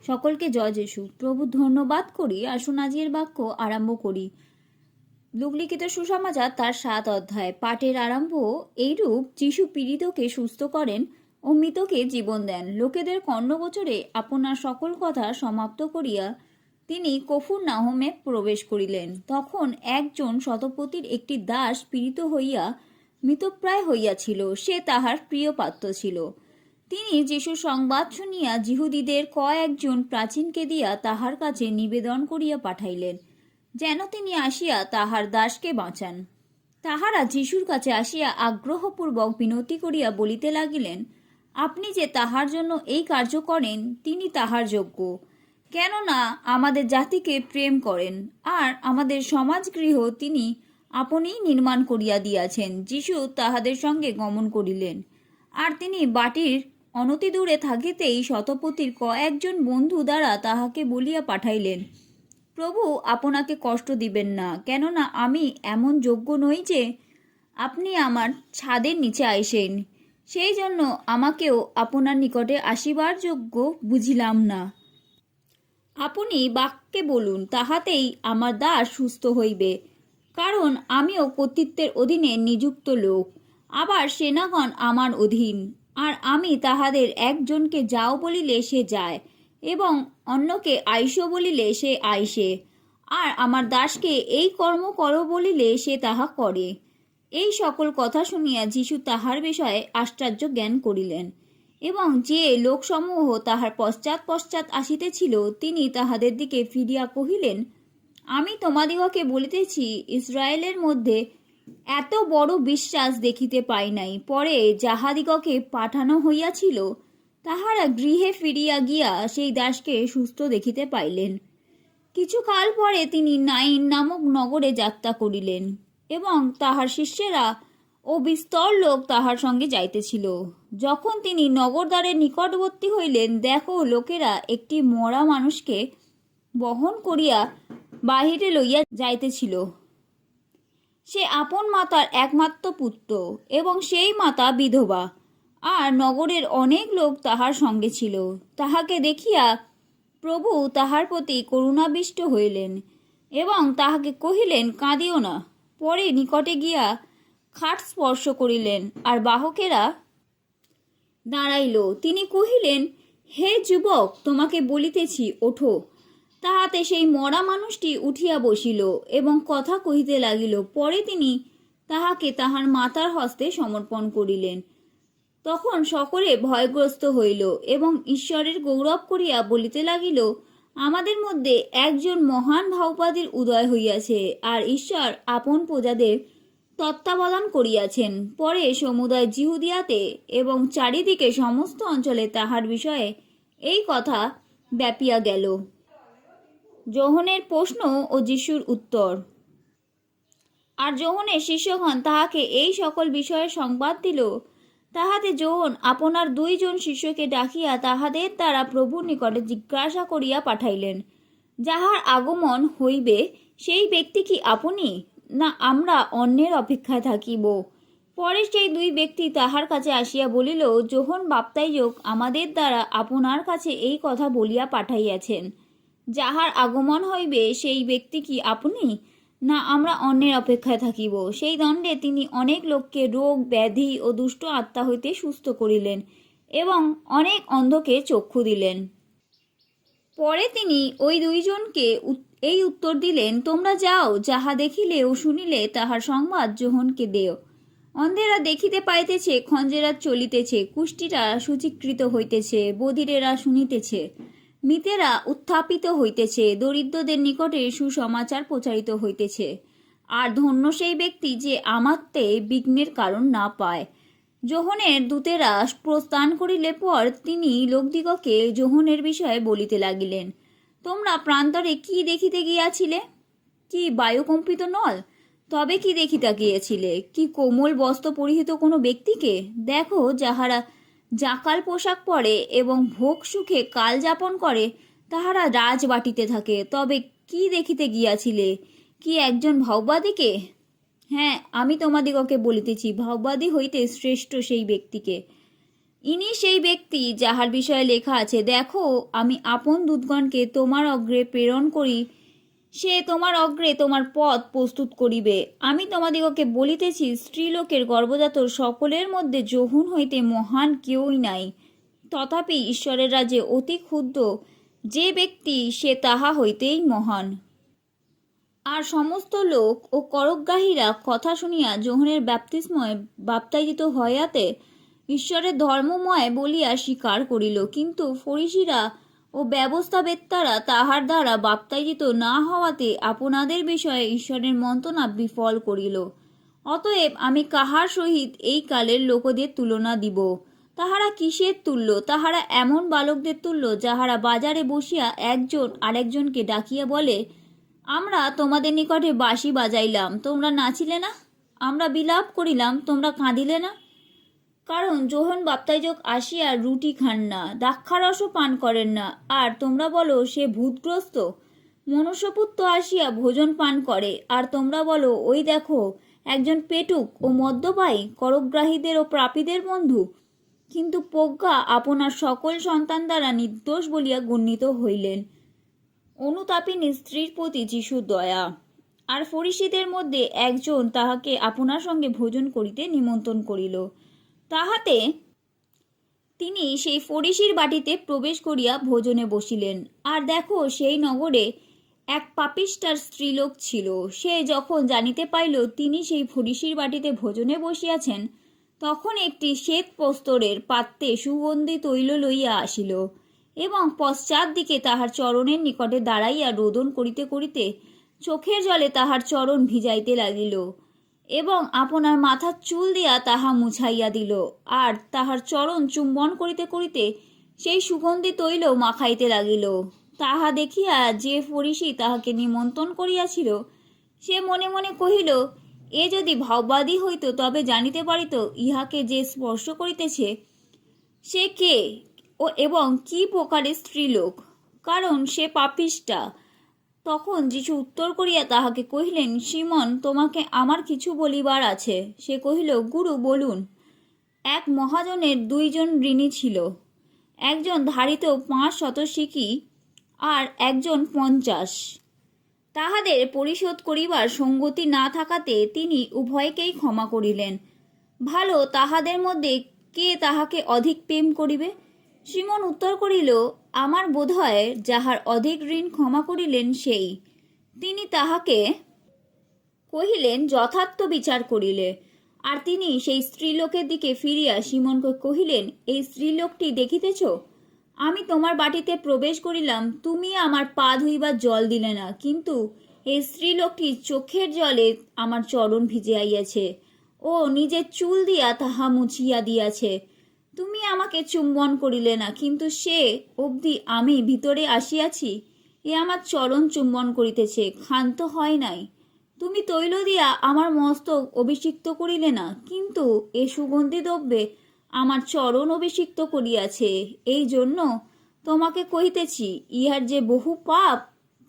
সকলকে জয় যিশু। প্রভু ধন্যবাদ করি। আসুন আজকের বাক্য আরম্ভ করি। লুকলিখিত সুসমাচার তার 7 অধ্যায়। পাঠের আরম্ভ এইরূপ, যিশু পীড়িতকে সুস্থ করেন ও মৃতকে জীবন দেন। লোকেদের কর্ণগোচরে আপনার সকল কথা সমাপ্ত করিয়া তিনি কফুরনাহমে প্রবেশ করিলেন। তখন একজন শতপতির একটি দাস পীড়িত হইয়া মৃতপ্রায় হইয়াছিল। সে তাহার প্রিয় পাত্র ছিল। তিনি যিশুর সংবাদ শুনিয়া যিহুদীদের কয়েকজন প্রাচীনকে দিয়া তাহার কাছে নিবেদন করিয়া পাঠাইলেন, যেন তিনি আসিয়া তাহার দাসকে বাঁচান। তাহারা যিশুর কাছে আসিয়া আগ্রহপূর্বক বিনতি করিয়া বলিতে লাগিলেন, আপনি যে তাহার জন্য এই কার্য করেন, তিনি তাহার যোগ্য, কেননা আমাদের জাতিকে প্রেম করেন, আর আমাদের সমাজগৃহ তিনি আপনিই নির্মাণ করিয়া দিয়াছেন। যিশু তাহাদের সঙ্গে গমন করিলেন। আর তিনি বাটির অনতি দূরে থাকিতেই শতপতির কয়েকজন বন্ধু দ্বারা তাহাকে বলিয়া পাঠাইলেন, প্রভু, আপনাকে কষ্ট দিবেন না, কেননা আমি এমন যোগ্য নই যে আপনি আমার ছাদের নিচে আইসেন। সেই জন্য আমাকেও আপনার নিকটে আসিবার যোগ্য বুঝিলাম না। আপনি বাক্যে বলুন, তাহাতেই আমার দাস সুস্থ হইবে, কারণ আমিও কর্তৃত্বের অধীনে নিযুক্ত লোক, আবার সেনাগণ আমার অধীন। আর আমি তাহাদের একজনকে যাও বলিলে সে যায়, এবং অন্যকে আইসো বলিলে সে আইসে, আর আমার দাসকে এই কর্ম করো বলিলে সে তাহা করে। এই সকল কথা শুনিয়া যিশু তাহার বিষয়ে আশ্চর্য জ্ঞান করিলেন, এবং যে লোকসমূহ তাহার পশ্চাৎ পশ্চাৎ আসিতেছিল, তিনি তাহাদের দিকে ফিরিয়া কহিলেন, আমি তোমাদিগকে বলিতেছি, ইসরায়েলের মধ্যে এত বড় বিশ্বাস দেখিতে পাই নাই। পরে যাহাদিগকে পাঠানো হইয়াছিল, তাহারা গৃহে ফিরিয়া গিয়া সেই দাসকে সুস্থ দেখিতে পাইলেন। কিছুকাল পরে তিনি নাইন নামক নগরে যাত্রা করিলেন, এবং তাহার শিষ্যেরা ও বিস্তর লোক তাহার সঙ্গে যাইতেছিল। যখন তিনি নগরদ্বারের নিকটবর্তী হইলেন, দেখো, লোকেরা একটি মরা মানুষকে বহন করিয়া বাহিরে লইয়া যাইতেছিল। সে আপন মাতার একমাত্র পুত্র, এবং সেই মাতা বিধবা, আর নগরের অনেক লোক তাহার সঙ্গে ছিল। তাহাকে দেখিয়া প্রভু তাহার প্রতি করুণাবিষ্ট হইলেন, এবং তাহাকে কহিলেন, কাঁদিও না। পরে নিকটে গিয়া খাট স্পর্শ করিলেন, আর বাহকেরা দাঁড়াইল। তিনি কহিলেন, হে যুবক, তোমাকে বলিতেছি, ওঠো। তাহাতে সেই মরা মানুষটি উঠিয়া বসিল এবং কথা কহিতে লাগিল। পরে তিনি তাহাকে তাহার মাতার হস্তে সমর্পণ করিলেন। তখন সকলে ভয়গ্রস্ত হইল, এবং ঈশ্বরের গৌরব করিয়া বলিতে লাগিল, আমাদের মধ্যে একজন মহান ভাববাদীর উদয় হইয়াছে, আর ঈশ্বর আপন প্রজাদের তত্ত্বাবধান করিয়াছেন। পরে সমুদয় জিহুদিয়াতে এবং চারিদিকে সমস্ত অঞ্চলে তাহার বিষয়ে এই কথা ব্যাপিয়া গেল। যোহনের প্রশ্ন ও যিশুর উত্তর। আর যোহনের শিষ্যগণ তাহাকে এই সকল বিষয়ে সংবাদ দিল। তাহাতে যোহন আপনার 2 জন শিষ্যকে ডাকিয়া তাহাদের দ্বারা প্রভুর নিকটে জিজ্ঞাসা করিয়া পাঠাইলেন, যাহার আগমন হইবে সেই ব্যক্তি কি আপনি, না আমরা অন্যের অপেক্ষায় থাকিব? পরে সেই 2 ব্যক্তি তাহার কাছে আসিয়া বলিল, যোহন বাপ্তাইজক আমাদের দ্বারা আপনার কাছে এই কথা বলিয়া পাঠাইয়াছেন, যাহার আগমন হইবে সেই ব্যক্তি কি আপনি, না আমরা অন্যের অপেক্ষায় থাকিব? সেই দণ্ডে তিনি অনেক লোককে রোগ ব্যাধি ও দুষ্ট আত্মা হইতে সুস্থ করিলেন, এবং অনেক অন্ধকে চক্ষু দিলেন। পরে তিনি ওই 2 জনকে এই উত্তর দিলেন, তোমরা যাও, যাহা দেখিলে ও শুনিলে তাহার সংবাদ যোহনকে দেও। অন্ধেরা দেখিতে পাইতেছে, খঞ্জেরা চলিতেছে, কুষ্ঠীরা সূচীকৃত হইতেছে, বধিরেরা শুনিতেছে, মৃতেরা উত্থাপিত হইতেছে, দরিদ্রদের নিকটে সুসমাচার প্রচারিত হইতেছে। আর ধন্য সেই ব্যক্তি যে আমাতে বিঘ্নের কারণ না পায়। যোহনের দূতেরা প্রস্থান করিলে পর তিনি লোকদিগকে যোহনের বিষয়ে বলিতে লাগিলেন, তোমরা প্রান্তরে কি দেখিতে গিয়াছিলে? কি বায়ুকম্পিত নল? তবে কি দেখিতে গিয়েছিলে? কি কোমল বস্ত্র পরিহিত কোনো ব্যক্তিকে? দেখো, যাহারা জাকাল পোশাক পরে এবং ভোগ সুখে কাল যাপন করে, তাহারা রাজবাটিতে থাকে। তবে কি দেখিতে গিয়াছিলে? কি একজন ভাববাদীকে? হ্যাঁ, আমি তোমাদিগকে বলিতেছি, ভাববাদী হইতে শ্রেষ্ঠ সেই ব্যক্তিকে। ইনি সেই ব্যক্তি যাহার বিষয়ে লেখা আছে, দেখো আমি আপন দূতগণকে তোমার অগ্রে প্রেরণ করি, সে তোমার অগ্রে তোমার পথ প্রস্তুত করিবে। আমি তোমাদিগকে বলিতেছি, স্ত্রীলোকের গর্ভজাত সকলের মধ্যে যোহন হইতে মহান কেউই নাই, তথাপি ঈশ্বরের রাজ্যে অতি ক্ষুদ্র যে ব্যক্তি সে তাহা হইতেই মহান। আর সমস্ত লোক ও করগ্রাহীরা কথা শুনিয়া যোহনের বাপ্তিস্ময় বাপ্তায়িত হইয়াতে ঈশ্বরের ধর্মময় বলিয়া স্বীকার করিল। কিন্তু ফরিসীরা ও ব্যবস্থাবেত্তারা তাহার দ্বারা বাপ্তায়িত না হওয়াতে আপনাদের বিষয়ে ঈশ্বরের মন্ত্রণা বিফল করিল। অতএব আমি কাহার সহিত এই কালের লোকদের তুলনা দিব? তাহারা কিসের তুল্য? তাহারা এমন বালকদের তুল্য, যাহারা বাজারে বসিয়া একজন আরেকজনকে ডাকিয়া বলে, আমরা তোমাদের নিকটে বাঁশি বাজাইলাম, তোমরা নাচিলে না? আমরা বিলাপ করিলাম, তোমরা কাঁদিলে না? কারণ যোহন বাপ্তাইজক আসিয়া রুটি খান না, দ্রাক্ষারসও পান করেন না, আর তোমরা বলো সে ভূতগ্রস্ত। মনুষ্যপুত্র আসিয়া ভোজন পান করে, আর তোমরা বলো ওই দেখো একজন পেটুক ও মদ্যপায়ী, করগ্রাহীদের ও পাপীদের বন্ধু। কিন্তু প্রজ্ঞা আপনার সকল সন্তান দ্বারা নির্দোষ বলিয়া গণ্যিত হইলেন। অনুতাপিনী স্ত্রীর প্রতি যিশুর দয়া। আর ফরিসীদের মধ্যে একজন তাহাকে আপনার সঙ্গে ভোজন করিতে নিমন্ত্রণ করিল। তাহাতে তিনি সেই ফরিসীর বাটিতে প্রবেশ করিয়া ভোজনে বসিলেন। আর দেখো সেই নগরে এক পাপিষ্ঠার স্ত্রীলোক ছিল। সে যখন জানিতে পাইল তিনি সেই ফরিসীর বাটিতে ভোজনে বসিয়াছেন, তখন একটি শ্বেত প্রস্তরের পাত্রে সুগন্ধি তৈল লইয়া আসিল এবং পশ্চাৎ দিকে তাহার চরণের নিকটে দাঁড়াইয়া রোদন করিতে করিতে চোখের জলে তাহার চরণ ভিজাইতে লাগিল এবং আপনার মাথার চুল দিয়া তাহা মুছাইয়া দিল। আর তাহার চরণ চুম্বন করিতে করিতে সেই সুগন্ধি তৈল মাখাইতে লাগিল। তাহা দেখিয়া যে ফরিসী তাহাকে নিমন্ত্রণ করিয়াছিল, সে মনে মনে কহিল, এ যদি ভাববাদী হইত তবে জানিতে পারিত ইহাকে যে স্পর্শ করিতেছে সে কে ও এবং কি প্রকারের স্ত্রীলোক, কারণ সে পাপিষ্ঠা। তখন যিশু উত্তর করিয়া তাহাকে কহিলেন, সিমন, তোমাকে আমার কিছু বলিবার আছে। সে কহিল, গুরু, বলুন। এক মহাজনের 2 জন ঋণী ছিল, একজন ধারিত 500 সিকি আর একজন 50। তাহাদের পরিশোধ করিবার সঙ্গতি না থাকাতে তিনি উভয়কেই ক্ষমা করিলেন। ভালো, তাহাদের মধ্যে কে তাহাকে অধিক প্রেম করিবে? সিমন উত্তর করিল, আমার বোধ হয় যাহার অধিক ঋণ ক্ষমা করিলেন সেই। তিনি তাহাকে কহিলেন, যথার্থ বিচার করিলে। আর তিনি সেই স্ত্রীলোকের দিকে ফিরিয়া সিমনকে কহিলেন, এই স্ত্রীলোকটি দেখিতেছ? আমি তোমার বাটিতে প্রবেশ করিলাম, তুমি আমার পা ধুইবার জল দিলে না, কিন্তু এই স্ত্রীলোকটি চোখের জলে আমার চরণ ভিজাইয়াছে ও নিজের চুল দিয়া তাহা মুছিয়া দিয়াছে। তুমি আমাকে চুম্বন করিলে না, কিন্তু সে অবধি আমি ভিতরে আসিয়াছি, এ আমার চরণ চুম্বন করিতেছে, ক্ষান্ত হয় নাই। তুমি তৈল দিয়া আমার মস্তক অভিষিক্ত করিলে না, কিন্তু এ সুগন্ধি দ্রব্যে আমার চরণ অভিষিক্ত করিয়াছে। এই জন্য তোমাকে কহিতেছি, ইহার যে বহু পাপ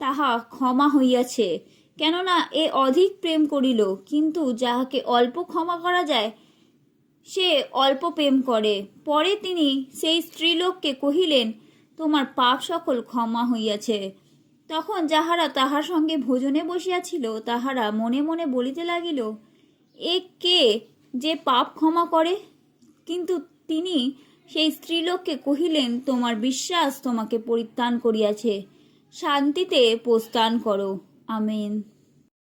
তাহা ক্ষমা হইয়াছে, কেননা এ অধিক প্রেম করিল। কিন্তু যাহাকে অল্প ক্ষমা করা যায় সে অল্প প্রেম করে। পরে তিনি সেই স্ত্রীলোককে কহিলেন, তোমার পাপ সকল ক্ষমা হইয়াছে। তখন যাহারা তাহার সঙ্গে ভোজনে বসিয়াছিল তাহারা মনে মনে বলিতে লাগিল, এ কে যে পাপ ক্ষমা করে? কিন্তু তিনি সেই স্ত্রীলোককে কহিলেন, তোমার বিশ্বাস তোমাকে পরিত্রাণ করিয়াছে, শান্তিতে প্রস্থান করো। আমেন।